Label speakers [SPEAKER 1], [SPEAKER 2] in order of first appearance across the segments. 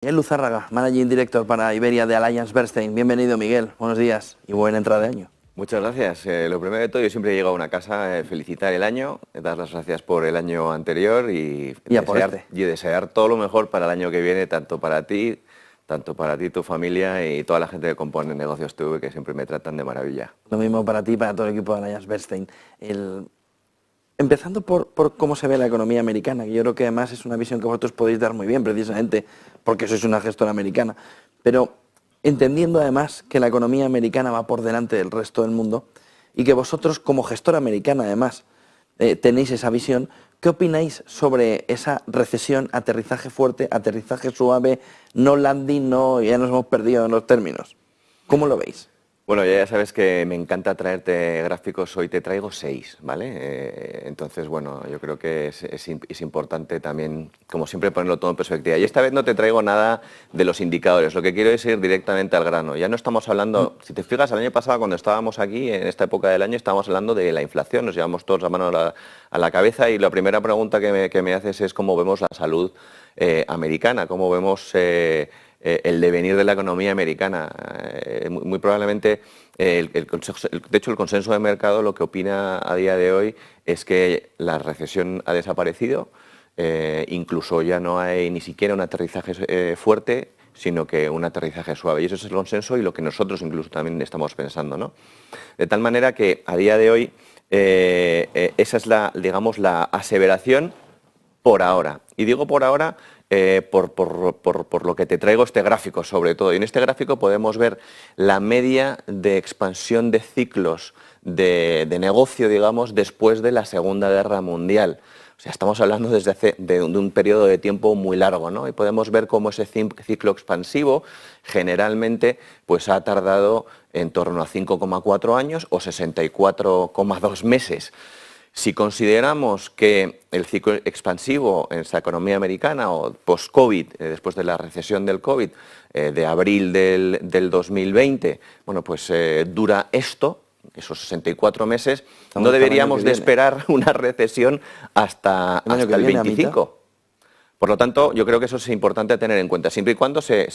[SPEAKER 1] Miguel Luzárraga, Managing Director para Iberia de AllianceBernstein. Bienvenido, Miguel. Buenos días y buena entrada de año.
[SPEAKER 2] Muchas gracias. Lo primero de todo, yo siempre llego a una casa felicitar el año, dar las gracias por el año anterior y desear todo lo mejor para el año que viene, tanto para ti, tu familia y toda la gente que compone Negocios TV, que siempre me tratan de maravilla.
[SPEAKER 1] Lo mismo para ti y para todo el equipo de AllianceBernstein. Empezando por cómo se ve la economía americana, que yo creo que además es una visión que vosotros podéis dar muy bien, precisamente porque sois una gestora americana, pero entendiendo además que la economía americana va por delante del resto del mundo y que vosotros como gestora americana además tenéis esa visión, ¿qué opináis sobre esa recesión, aterrizaje fuerte, aterrizaje suave, no landing, no, ya nos hemos perdido en los términos? ¿Cómo lo veis?
[SPEAKER 2] Bueno, ya sabes que me encanta traerte gráficos, hoy te traigo 6, ¿vale? Entonces, bueno, yo creo que es importante también, como siempre, ponerlo todo en perspectiva. Y esta vez no te traigo nada de los indicadores, lo que quiero es ir directamente al grano. Ya no estamos hablando, si te fijas, el año pasado cuando estábamos aquí, en esta época del año, estábamos hablando de la inflación, nos llevamos todos la mano a la cabeza y la primera pregunta que me haces es cómo vemos la salud americana, cómo vemos el devenir de la economía americana. Muy probablemente, de hecho, el consenso de mercado lo que opina a día de hoy es que la recesión ha desaparecido, incluso ya no hay ni siquiera un aterrizaje fuerte, sino que un aterrizaje suave. Y eso es el consenso y lo que nosotros incluso también estamos pensando, ¿no? De tal manera que a día de hoy esa es digamos, la aseveración por ahora. Y digo por ahora por lo que te traigo este gráfico sobre todo. Y en este gráfico podemos ver la media de expansión de ciclos de negocio, digamos, después de la Segunda Guerra Mundial. O sea, estamos hablando de un periodo de tiempo muy largo, ¿no? Y podemos ver cómo ese ciclo expansivo generalmente pues, ha tardado en torno a 5,4 años o 64,2 meses. Si consideramos que el ciclo expansivo en esta economía americana o post-COVID, después de la recesión del COVID, de abril del 2020, bueno, pues dura esos 64 meses, no deberíamos de esperar una recesión hasta el 25. Por lo tanto, yo creo que eso es importante tener en cuenta, siempre y cuando se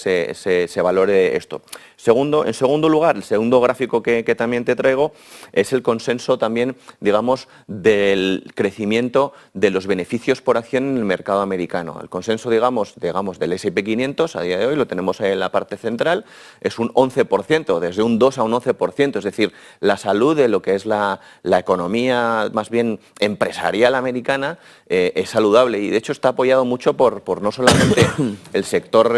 [SPEAKER 2] valore esto. En segundo lugar, el segundo gráfico que también te traigo es el consenso también, digamos, del crecimiento de los beneficios por acción en el mercado americano. El consenso, digamos del S&P 500, a día de hoy lo tenemos en la parte central, es un 11%, desde un 2 a un 11%, es decir, la salud de lo que es la economía más bien empresarial americana es saludable y de hecho está apoyado mucho por no solamente el sector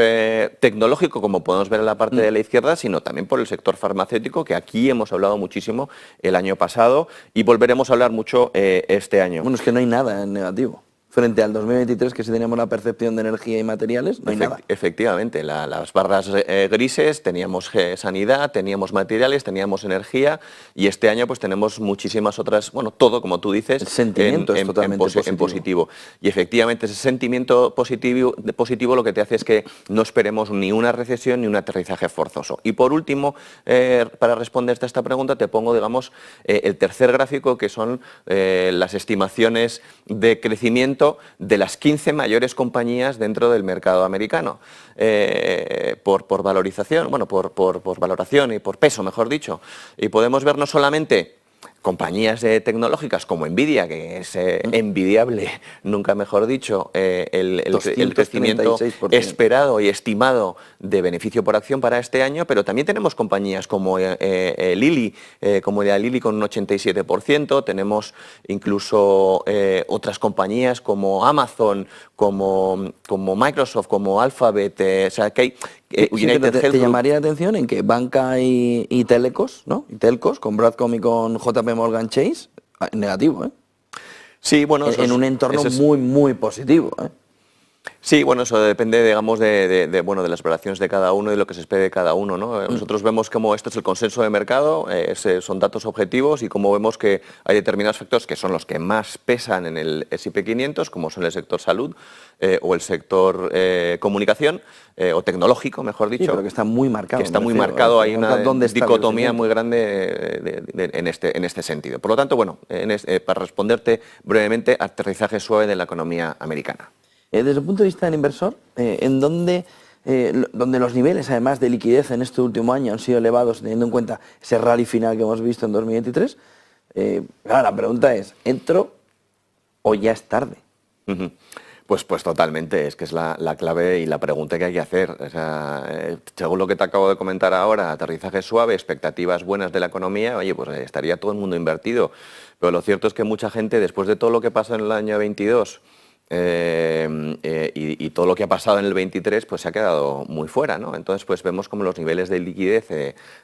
[SPEAKER 2] tecnológico, como podemos ver en la parte de la izquierda, sino también por el sector farmacéutico, que aquí hemos hablado muchísimo el año pasado y volveremos a hablar mucho este año.
[SPEAKER 1] Bueno, es que no hay nada en negativo. Frente al 2023, que si teníamos la percepción de energía y materiales, no hay nada.
[SPEAKER 2] Efectivamente, las barras grises, teníamos sanidad, teníamos materiales, teníamos energía y este año pues tenemos muchísimas otras, bueno, todo, como tú dices,
[SPEAKER 1] el sentimiento es totalmente
[SPEAKER 2] en positivo. Y efectivamente ese sentimiento positivo lo que te hace es que no esperemos ni una recesión ni un aterrizaje forzoso. Y por último, para responderte a esta pregunta, te pongo, digamos, el tercer gráfico, que son las estimaciones de crecimiento de las 15 mayores compañías dentro del mercado americano. Por valorización, bueno, por valoración y por peso, mejor dicho. Y podemos ver no solamente compañías tecnológicas como Nvidia, que es envidiable, nunca mejor dicho, el crecimiento esperado y estimado de beneficio por acción para este año, pero también tenemos compañías como Lilly, con un 87%, tenemos incluso otras compañías como Amazon, como Microsoft, como Alphabet, o sea, que hay...
[SPEAKER 1] ¿Te llamaría la atención en que banca y telecos, ¿no? Y telcos, con Broadcom y con JP Morgan Chase, negativo, ¿eh?
[SPEAKER 2] Sí, bueno,
[SPEAKER 1] en un entorno muy positivo, ¿eh?
[SPEAKER 2] Sí, bueno, eso depende, digamos, de las valoraciones de cada uno y de lo que se espere de cada uno, ¿no? Nosotros vemos como esto es el consenso de mercado, son datos objetivos y como vemos que hay determinados factores que son los que más pesan en el S&P 500, como son el sector salud o el sector comunicación o tecnológico, mejor dicho.
[SPEAKER 1] Sí, pero que está muy marcado.
[SPEAKER 2] Que está muy marcado, hay una dicotomía muy grande en este sentido. Por lo tanto, bueno, para responderte brevemente, aterrizaje suave de la economía americana.
[SPEAKER 1] Desde el punto de vista del inversor, ¿en dónde donde los niveles además de liquidez en este último año han sido elevados teniendo en cuenta ese rally final que hemos visto en 2023. Claro, la pregunta es, ¿entro o ya es tarde?
[SPEAKER 2] Uh-huh. Pues totalmente, es que es la clave y la pregunta que hay que hacer. O sea, según lo que te acabo de comentar ahora, aterrizaje suave, expectativas buenas de la economía, oye, pues estaría todo el mundo invertido. Pero lo cierto es que mucha gente, después de todo lo que pasó en el año 22 y todo lo que ha pasado en el 23, pues se ha quedado muy fuera, ¿no? Entonces, pues vemos como los niveles de liquidez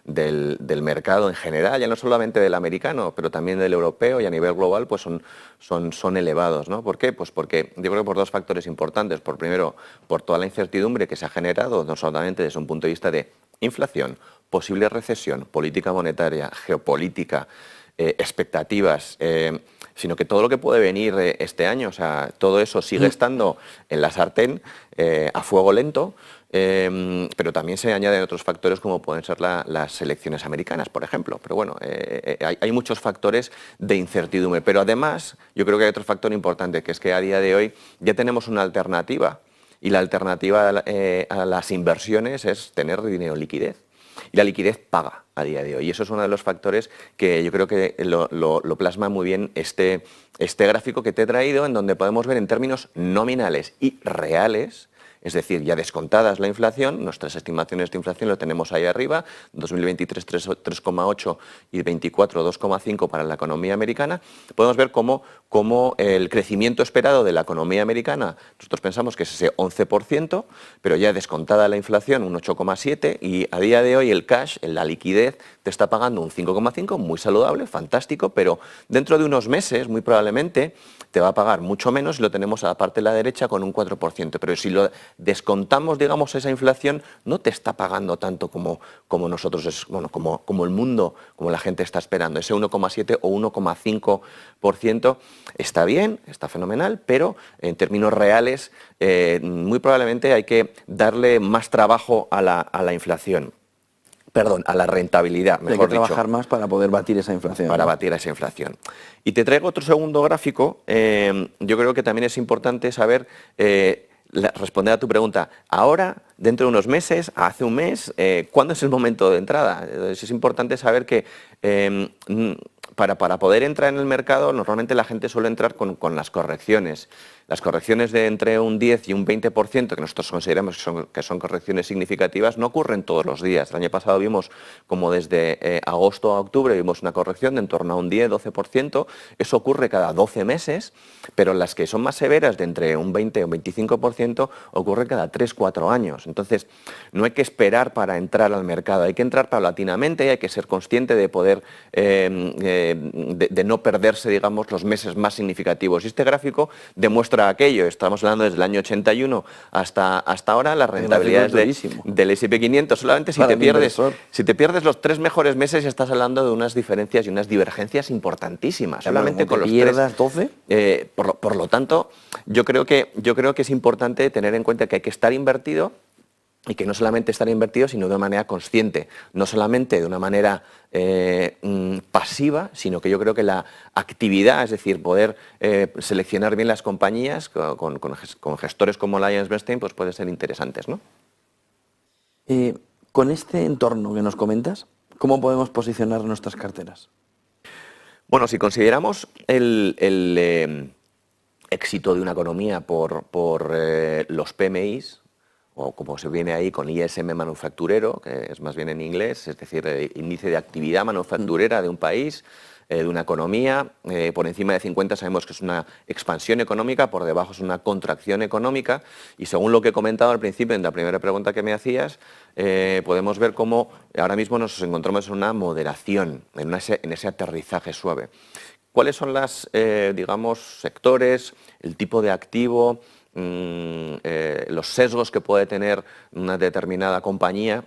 [SPEAKER 2] del mercado en general, ya no solamente del americano, pero también del europeo y a nivel global, pues son elevados, ¿no? ¿Por qué? Pues porque yo creo que por dos factores importantes. Primero, por toda la incertidumbre que se ha generado, no solamente desde un punto de vista de inflación, posible recesión, política monetaria, geopolítica, expectativas, sino que todo lo que puede venir este año, o sea, todo eso sigue estando en la sartén a fuego lento, pero también se añaden otros factores como pueden ser las elecciones americanas, por ejemplo. Pero bueno, hay muchos factores de incertidumbre, pero además yo creo que hay otro factor importante, que es que a día de hoy ya tenemos una alternativa, y la alternativa a las inversiones es tener dinero en liquidez. Y la liquidez paga a día de hoy. Y eso es uno de los factores que yo creo que lo plasma muy bien este gráfico que te he traído, en donde podemos ver en términos nominales y reales, es decir, ya descontadas la inflación, nuestras estimaciones de inflación lo tenemos ahí arriba, 2023 3,8 y 24 2,5 para la economía americana. Podemos ver cómo el crecimiento esperado de la economía americana, nosotros pensamos que es ese 11%, pero ya descontada la inflación un 8,7, y a día de hoy el cash, la liquidez, te está pagando un 5,5, muy saludable, fantástico, pero dentro de unos meses, muy probablemente, te va a pagar mucho menos, y lo tenemos a la parte de la derecha con un 4%, pero si lo descontamos, digamos, esa inflación, no te está pagando tanto como nosotros, como el mundo, como la gente está esperando. Ese 1,7 o 1,5% está bien, está fenomenal, pero en términos reales, muy probablemente hay que darle más trabajo a la inflación. Perdón, a la rentabilidad, mejor dicho.
[SPEAKER 1] Hay que trabajar más para poder batir esa inflación.
[SPEAKER 2] Para batir esa inflación. Y te traigo otro segundo gráfico. Yo creo que también es importante saber responder a tu pregunta. Ahora, dentro de unos meses, hace un mes, ¿cuándo es el momento de entrada? Entonces, es importante saber que para poder entrar en el mercado, normalmente la gente suele entrar con las correcciones. Las correcciones de entre un 10 y un 20%, que nosotros consideramos que son correcciones significativas, no ocurren todos los días. El año pasado vimos como desde agosto a octubre vimos una corrección de en torno a un 10-12%. Eso ocurre cada 12 meses, pero las que son más severas, de entre un 20 o un 25%, ocurre cada 3-4 años. Entonces, no hay que esperar para entrar al mercado, hay que entrar paulatinamente, hay que ser consciente de poder de no perderse, digamos, los meses más significativos. Y este gráfico demuestra aquello. Estamos hablando desde el año 81 hasta ahora, las rentabilidades del S&P 500. Solamente si te pierdes los 3 mejores meses, estás hablando de unas diferencias y unas divergencias importantísimas. Solamente con los
[SPEAKER 1] pierdas 12.
[SPEAKER 2] Por lo tanto, yo creo que es importante tener en cuenta que hay que estar invertido, y que no solamente estar invertido, sino de una manera consciente, no solamente de una manera pasiva, sino que yo creo que la actividad, es decir, poder seleccionar bien las compañías con gestores como Allianz Bernstein, pues puede ser interesantes, ¿no?
[SPEAKER 1] Con este entorno que nos comentas, ¿cómo podemos posicionar nuestras carteras?
[SPEAKER 2] Bueno, si consideramos el éxito de una economía por los PMIs, o como se viene ahí con ISM manufacturero, que es más bien en inglés, es decir, el índice de actividad manufacturera de un país, de una economía. Por encima de 50 sabemos que es una expansión económica, por debajo es una contracción económica, y según lo que he comentado al principio en la primera pregunta que me hacías, podemos ver cómo ahora mismo nos encontramos en una moderación, en ese aterrizaje suave. ¿Cuáles son digamos, sectores, el tipo de activo, los sesgos que puede tener una determinada compañía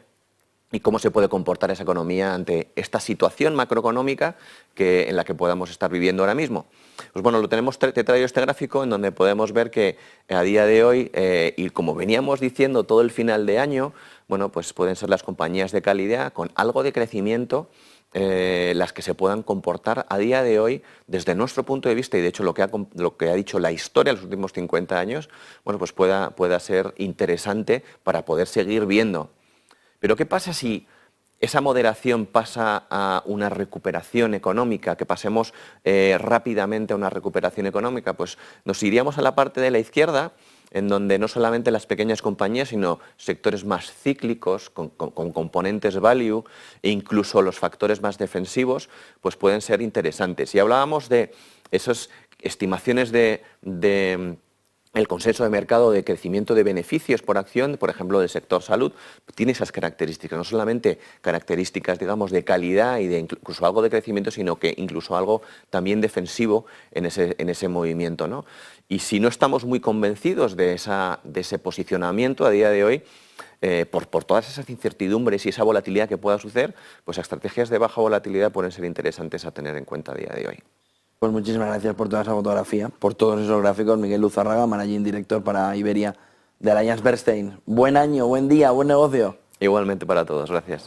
[SPEAKER 2] y cómo se puede comportar esa economía ante esta situación macroeconómica en la que podamos estar viviendo ahora mismo? Pues bueno, te he traído este gráfico en donde podemos ver que a día de hoy, y como veníamos diciendo todo el final de año, bueno, pues pueden ser las compañías de calidad con algo de crecimiento las que se puedan comportar a día de hoy desde nuestro punto de vista, y de hecho lo que ha dicho la historia en los últimos 50 años, bueno, pues pueda ser interesante para poder seguir viendo. Pero ¿qué pasa si esa moderación pasa a una recuperación económica, que pasemos rápidamente a una recuperación económica? Pues nos iríamos a la parte de la izquierda, en donde no solamente las pequeñas compañías, sino sectores más cíclicos, con componentes value, e incluso los factores más defensivos, pues pueden ser interesantes. Y hablábamos de esas estimaciones el consenso de mercado de crecimiento de beneficios por acción, por ejemplo, del sector salud, tiene esas características, no solamente características, digamos, de calidad y de incluso algo de crecimiento, sino que incluso algo también defensivo en ese movimiento, ¿no? Y si no estamos muy convencidos de ese posicionamiento a día de hoy, por todas esas incertidumbres y esa volatilidad que pueda suceder, pues estrategias de baja volatilidad pueden ser interesantes a tener en cuenta a día de hoy.
[SPEAKER 1] Pues muchísimas gracias por toda esa fotografía, por todos esos gráficos. Miguel Luzárraga, Managing Director para Iberia de Allianz Bernstein. Buen año, buen día, buen negocio.
[SPEAKER 2] Igualmente para todos, gracias.